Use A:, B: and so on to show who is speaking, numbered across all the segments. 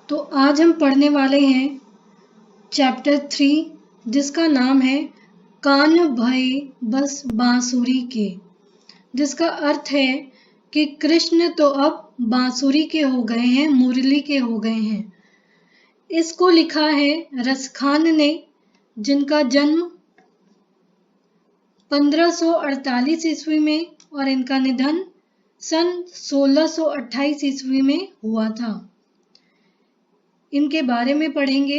A: तो आज हम पढ़ने वाले हैं चैप्टर 3 जिसका नाम है कान भये बस बांसुरी के, जिसका अर्थ है कि कृष्ण तो अब बांसुरी के हो गए हैं, मुरली के हो गए हैं। इसको लिखा है रसखान ने, जिनका जन्म 1548 ईस्वी में और इनका निधन सन 1628 ईस्वी में हुआ था। इनके बारे में पढ़ेंगे।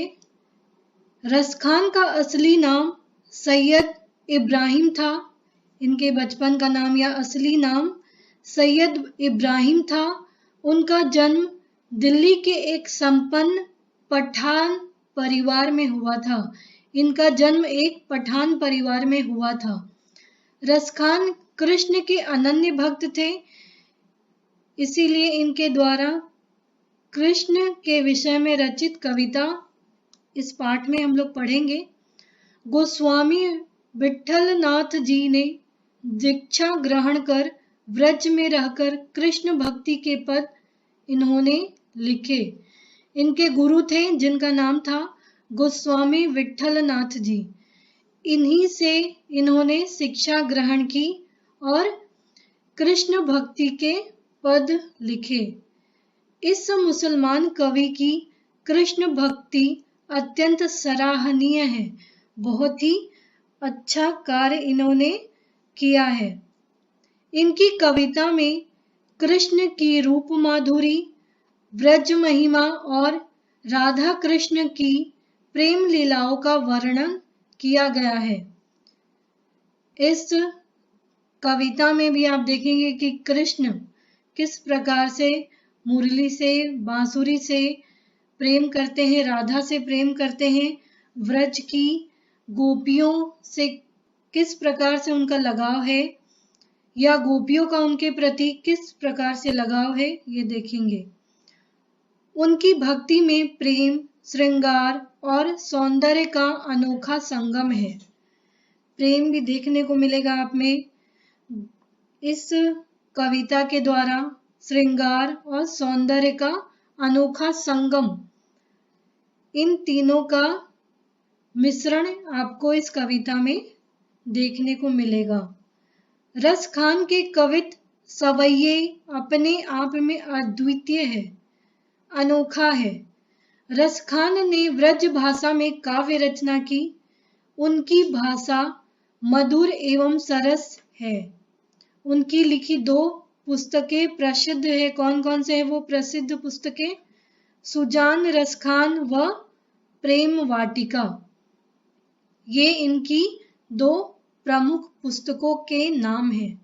A: रसखान का असली नाम सैयद इब्राहिम था। इनके बचपन का नाम या असली नाम सैयद इब्राहिम था। उनका जन्म दिल्ली के एक संपन्न पठान परिवार में हुआ था। इनका जन्म एक पठान परिवार में हुआ था। रसखान कृष्ण के अनन्य भक्त थे, इसीलिए इनके द्वारा कृष्ण के विषय में रचित कविता इस पाठ में हम लोग पढ़ेंगे। गोस्वामी विट्ठल नाथ जी ने दीक्षा ग्रहण कर व्रज में रहकर कृष्ण भक्ति के पद इन्होंने लिखे। इनके गुरु थे जिनका नाम था गोस्वामी विट्ठल नाथ जी। इन्हीं से इन्होंने शिक्षा ग्रहण की और कृष्ण भक्ति के पद लिखे। इस मुसलमान कवि की कृष्ण भक्ति अत्यंत सराहनीय है। बहुत ही अच्छा कार्य इन्होंने किया है। इनकी कविता में कृष्ण की रूप माधुरी, ब्रज महिमा और राधा कृष्ण की प्रेम लीलाओं का वर्णन किया गया है। इस कविता में भी आप देखेंगे कि कृष्ण किस प्रकार से मुरली से, बांसुरी से प्रेम करते हैं, राधा से प्रेम करते हैं, व्रज की गोपियों से किस प्रकार से उनका लगाव है या गोपियों का उनके प्रति किस प्रकार से लगाव है, ये देखेंगे। उनकी भक्ति में प्रेम, श्रृंगार और सौंदर्य का अनोखा संगम है। प्रेम भी देखने को मिलेगा आप में इस कविता के द्वारा, श्रृंगार और सौंदर्य का अनोखा संगम, इन तीनों का मिश्रण आपको इस कविता में देखने को मिलेगा। रसखान के कवित्व सवैये अपने आप में अद्वितीय है, अनोखा है। रसखान ने व्रज भाषा में काव्य रचना की। उनकी भाषा मधुर एवं सरस है। उनकी लिखी 2 पुस्तकें प्रसिद्ध है। कौन कौन से हैं वो प्रसिद्ध पुस्तकें? सुजान रसखान व प्रेम वाटिका। ये इनकी 2 प्रमुख पुस्तकों के नाम हैं।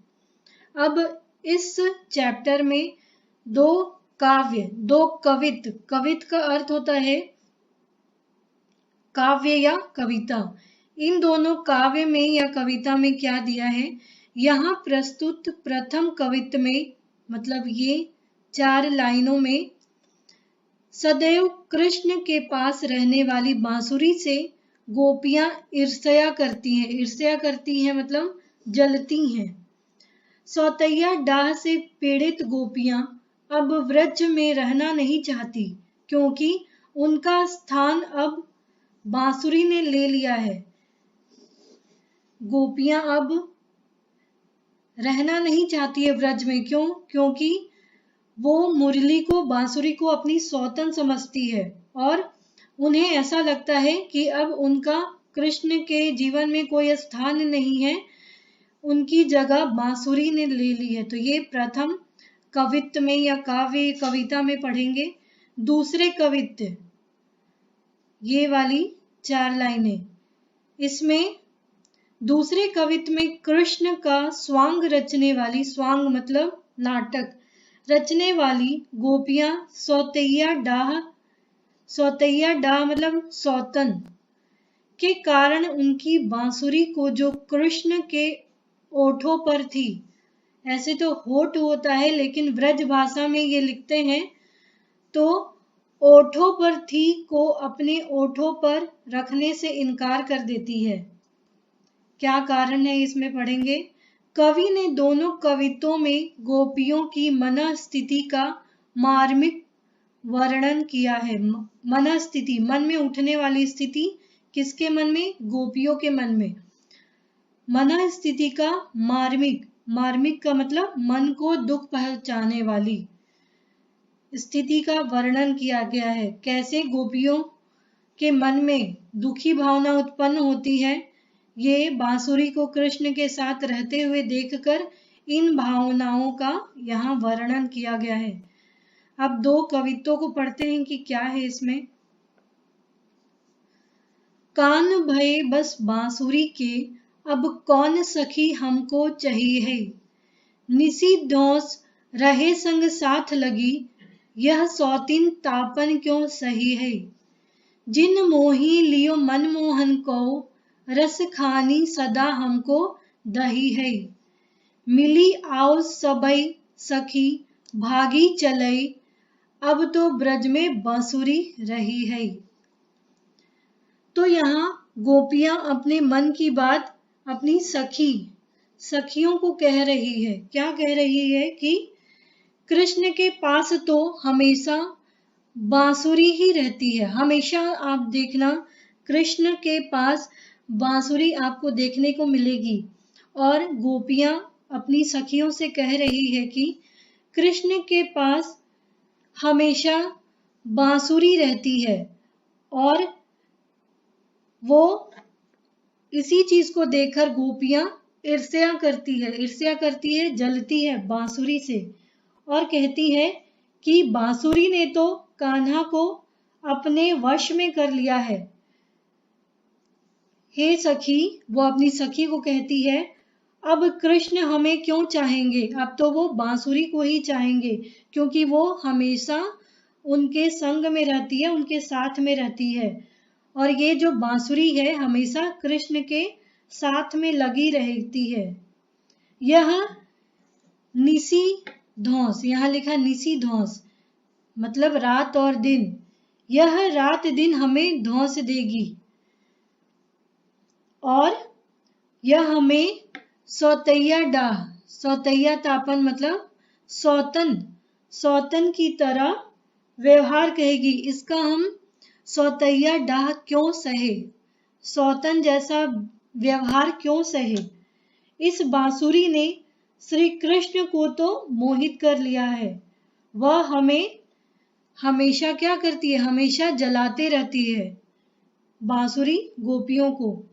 A: अब इस चैप्टर में 2 काव्य, 2 कवित्व, कवित्व का अर्थ होता है काव्य या कविता। इन दोनों काव्य में या कविता में क्या दिया है? यहाँ प्रस्तुत प्रथम कवित्व में, मतलब ये 4 लाइनों में, सदैव कृष्ण के पास रहने वाली बांसुरी से गोपियां ईर्ष्या करती हैं। ईर्ष्या करती हैं मतलब जलती हैं। सौतैया डाह से पीड़ित गोपियां अब व्रज में रहना नहीं चाहती, क्योंकि उनका स्थान अब बांसुरी ने ले लिया है। गोपियां अब रहना नहीं चाहती है व्रज में। क्यों? क्योंकि वो मुरली को, बांसुरी को अपनी सौतन समझती है और उन्हें ऐसा लगता है कि अब उनका कृष्ण के जीवन में कोई स्थान नहीं है, उनकी जगह बांसुरी ने ले ली है। तो ये प्रथम कवित्व में या काव्य कविता में पढ़ेंगे। दूसरे कवित्व, ये वाली 4 लाइनें, इसमें दूसरे कवित्व में कृष्ण का स्वांग रचने वाली, स्वांग मतलब नाटक, रचने वाली गोपियां सौतैया डाह मतलब सौतन के कारण उनकी बांसुरी को, जो कृष्ण के ओठों पर थी, ऐसे तो होठ होता है लेकिन व्रज भाषा में ये लिखते हैं, तो ओठों पर थी को अपने ओठों पर रखने से इनकार कर देती है। क्या कारण है इसमें पढ़ेंगे। कवि ने दोनों कवित्वों में गोपियों की मन स्थिति का मार्मिक वर्णन किया है। मन स्थिति, मन में उठने वाली स्थिति, किसके मन में? गोपियों के मन में। मन स्थिति का मार्मिक, मार्मिक का मतलब मन को दुख पहुंचाने वाली स्थिति का वर्णन किया गया है। कैसे गोपियों के मन में दुखी भावना उत्पन्न होती है, ये बांसुरी को कृष्ण के साथ रहते हुए देखकर इन भावनाओं का यहाँ वर्णन किया गया है। अब दो कवित्वों को पढ़ते हैं कि क्या है इसमें। कान भये बस बांसुरी के, अब कौन सखी हमको चाहिए है। निसी धौंस रहे संग साथ लगी, यह सौतीन तापन क्यों सही है। जिन मोही लियो मन मोहन को, रस खानी सदा हमको दही है। मिली आओ सबई सखी, भागी चलई, अब तो ब्रज में बांसुरी रही है। तो यहाँ गोपियां अपने मन की बात अपनी सखियों को कह रही है। क्या कह रही है कि कृष्ण के पास तो हमेशा बांसुरी ही रहती है। हमेशा आप देखना कृष्ण के पास बांसुरी आपको देखने को मिलेगी। और गोपियां अपनी सखियों से कह रही है कि कृष्ण के पास हमेशा बांसुरी रहती है और वो इसी चीज को देखकर गोपियां ईर्ष्या करती है, जलती है बांसुरी से और कहती है कि बांसुरी ने तो कान्हा को अपने वश में कर लिया है। हे सखी, वो अपनी सखी को कहती है, अब कृष्ण हमें क्यों चाहेंगे, अब तो वो बांसुरी को ही चाहेंगे, क्योंकि वो हमेशा उनके संग में रहती है, उनके साथ में रहती है। और ये जो बांसुरी है हमेशा कृष्ण के साथ में लगी रहती है। यह निसी धौंस, यहाँ लिखा निसी धौंस मतलब रात और दिन, यह रात दिन हमें धौंस देगी और यह हमें सौतैया डाह, सौतैया तापन मतलब सौतन की तरह व्यवहार कहेगी। इसका हम सौतैया डाह क्यों सहे, सौतन जैसा व्यवहार क्यों सहे। इस बांसुरी ने श्री कृष्ण को तो मोहित कर लिया है। वह हमें हमेशा क्या करती है, हमेशा जलाते रहती है बांसुरी गोपियों को।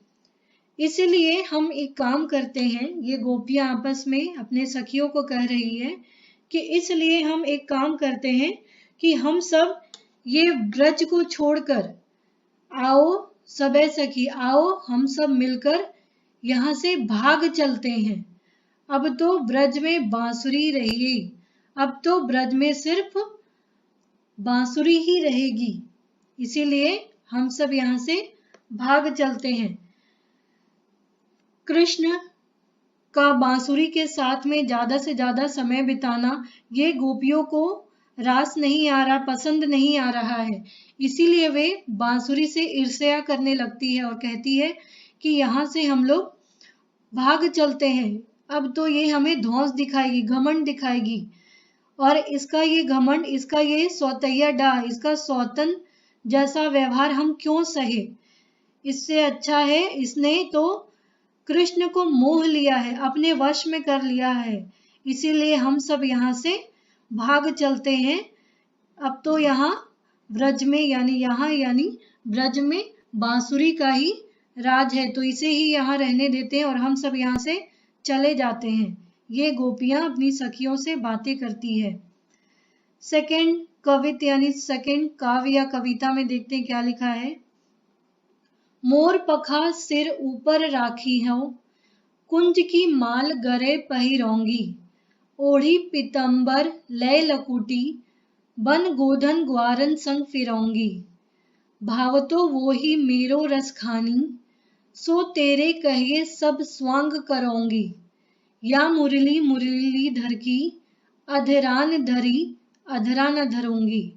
A: इसलिए हम एक काम करते हैं, ये गोपियां आपस में अपने सखियों को कह रही है कि इसलिए हम एक काम करते हैं कि हम सब ये ब्रज को छोड़कर आओ, सबे सखी आओ, हम सब मिलकर यहाँ से भाग चलते हैं। अब तो ब्रज में बांसुरी रही, अब तो ब्रज में सिर्फ बांसुरी ही रहेगी, इसीलिए हम सब यहाँ से भाग चलते हैं। कृष्ण का बांसुरी के साथ में ज्यादा से ज्यादा समय बिताना ये गोपियों को रास नहीं आ रहा, पसंद नहीं आ रहा है, इसीलिए वे बांसुरी से ईर्ष्या करने लगती है और कहती है कि यहाँ से हम लोग भाग चलते हैं। अब तो ये हमें धौंस दिखाएगी, घमंड दिखाएगी और इसका ये घमंड, इसका ये सौतैया डाह, इसका सौतन जैसा व्यवहार हम क्यों सहे। इससे अच्छा है इसने तो कृष्ण को मोह लिया है, अपने वश में कर लिया है, इसीलिए हम सब यहाँ से भाग चलते हैं। अब तो यहाँ ब्रज में यानी ब्रज में बांसुरी का ही राज है, तो इसे ही यहाँ रहने देते हैं और हम सब यहाँ से चले जाते हैं। ये गोपियां अपनी सखियों से बातें करती है। सेकंड कवित यानी सेकंड काव्य या कविता में देखते हैं क्या लिखा है। मोर पखा सिर ऊपर राखी हूँ, कुंज की माल गरे पहिरोंगी, ओढ़ी पीतंबर लय लकुटी, बन गोधन ग्वारन संग फिरोंगी। भावतो वो ही मेरो रस खानी, सो तेरे कहिए सब स्वांग करोंगी। या मुरली मुरली धर की, अधरान धरी अधरा न धरूंगी।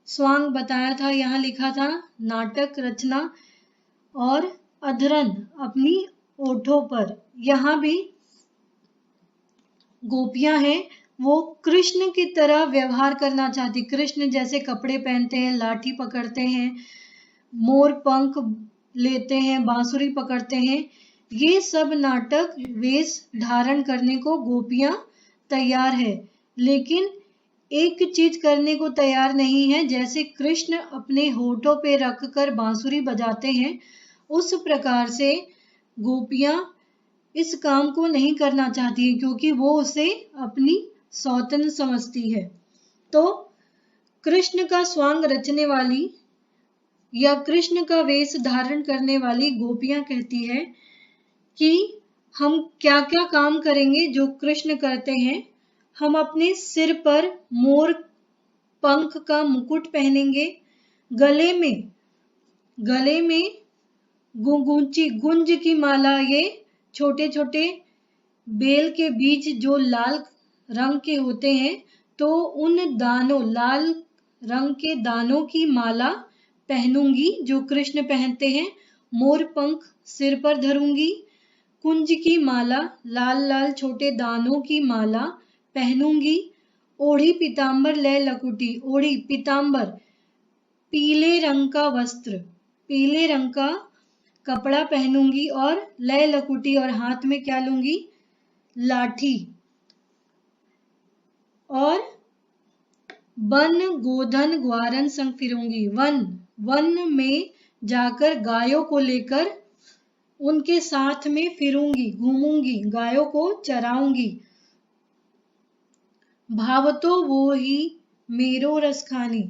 A: स्वांग बताया था, यहाँ लिखा था नाटक रचना और अधरन अपनी ओठों पर। यहाँ भी गोपियां हैं वो कृष्ण की तरह व्यवहार करना चाहती। कृष्ण जैसे कपड़े पहनते हैं, लाठी पकड़ते हैं, मोर पंख लेते हैं, बांसुरी पकड़ते हैं, ये सब नाटक वेश धारण करने को गोपियां तैयार है, लेकिन एक चीज करने को तैयार नहीं है। जैसे कृष्ण अपने होठों पे रखकर बांसुरी बजाते हैं, उस प्रकार से गोपियां इस काम को नहीं करना चाहती है, क्योंकि वो उसे अपनी सौतन समझती है। तो कृष्ण का स्वांग रचने वाली या कृष्ण का वेश धारण करने वाली गोपियां कहती है कि हम क्या क्या काम करेंगे जो कृष्ण करते हैं। हम अपने सिर पर मोर पंख का मुकुट पहनेंगे, गले में गुंज की माला, ये छोटे छोटे बेल के बीज जो लाल रंग के होते हैं, तो उन लाल रंग के दानों की माला पहनूंगी जो कृष्ण पहनते हैं। मोर पंख सिर पर धरूंगी, कुंज की माला, लाल लाल छोटे दानों की माला पहनूंगी। ओढ़ी पीतांबर लय लकुटी, ओढ़ी पीतांबर पीले रंग का वस्त्र, पीले रंग का कपड़ा पहनूंगी, और लय लकुटी, और हाथ में क्या लूंगी, लाठी, और वन गोधन ग्वारन संग फिरूंगी। वन में जाकर गायों को लेकर उनके साथ में फिरूंगी, घूमूंगी, गायों को चराऊंगी। भावतो वो ही मेरो रस खानी,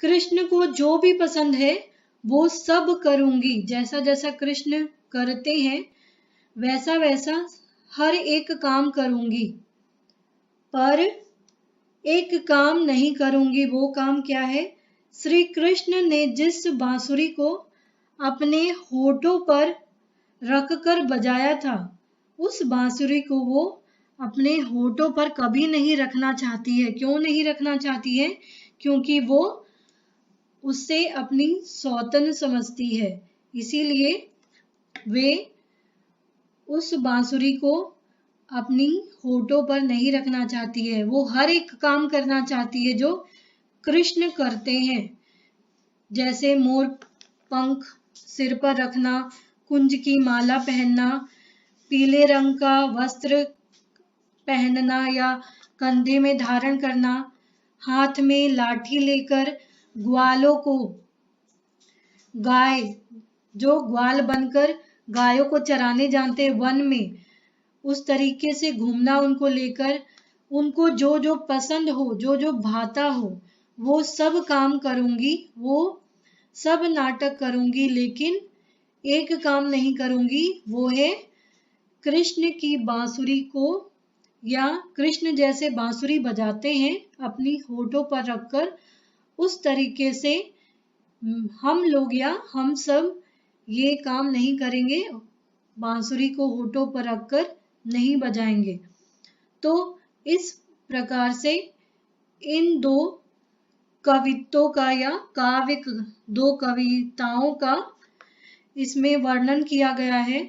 A: कृष्ण को जो भी पसंद है वो सब करूंगी। जैसा जैसा कृष्ण करते हैं वैसा वैसा हर एक काम करूंगी, पर एक काम नहीं करूंगी। वो काम क्या है? श्री कृष्ण ने जिस बांसुरी को अपने होठों पर रखकर बजाया था, उस बांसुरी को वो अपने होठों पर कभी नहीं रखना चाहती है। क्यों नहीं रखना चाहती है? क्योंकि वो उससे अपनी सौतन समझती है, इसीलिए वे उस बांसुरी को अपनी होठों पर नहीं रखना चाहती है। वो हर एक काम करना चाहती है जो कृष्ण करते हैं, जैसे मोर पंख सिर पर रखना, कुंज की माला पहनना, पीले रंग का वस्त्र पहनना या कंधे में धारण करना, हाथ में लाठी लेकर ग्वालों को, गाय जो ग्वाल बनकर गायों को चराने जानते हैं वन में, उस तरीके से घूमना, उनको लेकर, उनको जो जो पसंद हो, जो जो भाता हो, वो सब काम करूंगी, वो सब नाटक करूंगी, लेकिन एक काम नहीं करूंगी, वो है कृष्ण की बांसुरी को, या कृष्ण जैसे बांसुरी बजाते हैं अपनी होठों पर रखकर, उस तरीके से हम लोग या हम सब ये काम नहीं करेंगे, बांसुरी को होठों पर रखकर नहीं बजाएंगे। तो इस प्रकार से इन दो कवित्वों का या दो कविताओं का इसमें वर्णन किया गया है।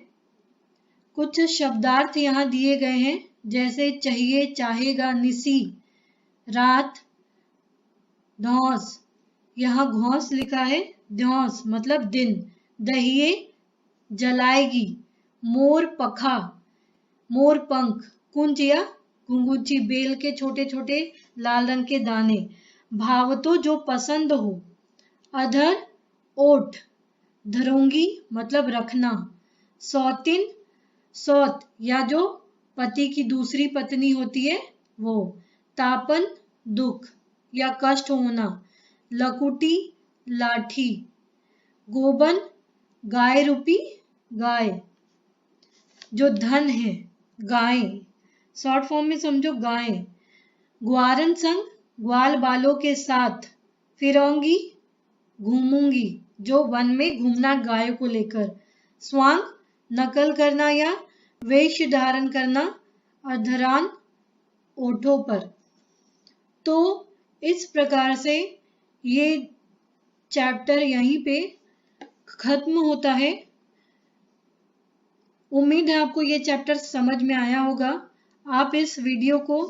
A: कुछ शब्दार्थ यहाँ दिए गए हैं, जैसे चाहिए, चाहेगा, निसी, रात, धौंस, यहाँ घौंस लिखा है, धौंस मतलब दिन, दहिए, जलाएगी, मोर पखा, मोर पंख, कुंज या घुंघुची, बेल के छोटे छोटे लाल रंग के दाने, भावतो जो पसंद हो, अधर, ओठ, धरूंगी मतलब रखना, सौतिन, सौत या जो पति की दूसरी पत्नी होती है वो, तापन, दुख या कष्ट होना, लकुटी, लाठी, गोबन, गाय रूपी गाय, जो धन है, गाय, शॉर्ट फॉर्म में समझो गाय, ग्वारन संग, ग्वाल बालों के साथ, फिरौंगी, घूमूंगी, जो वन में घूमना गायों को लेकर, स्वांग, नकल करना या वेश धारण करना, अधरान, ओठों पर। तो इस प्रकार से ये चैप्टर यहीं पे खत्म होता है। उम्मीद है आपको ये चैप्टर समझ में आया होगा। आप इस वीडियो को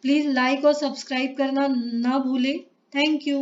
A: प्लीज़ लाइक और सब्सक्राइब करना ना भूलें। Thank you.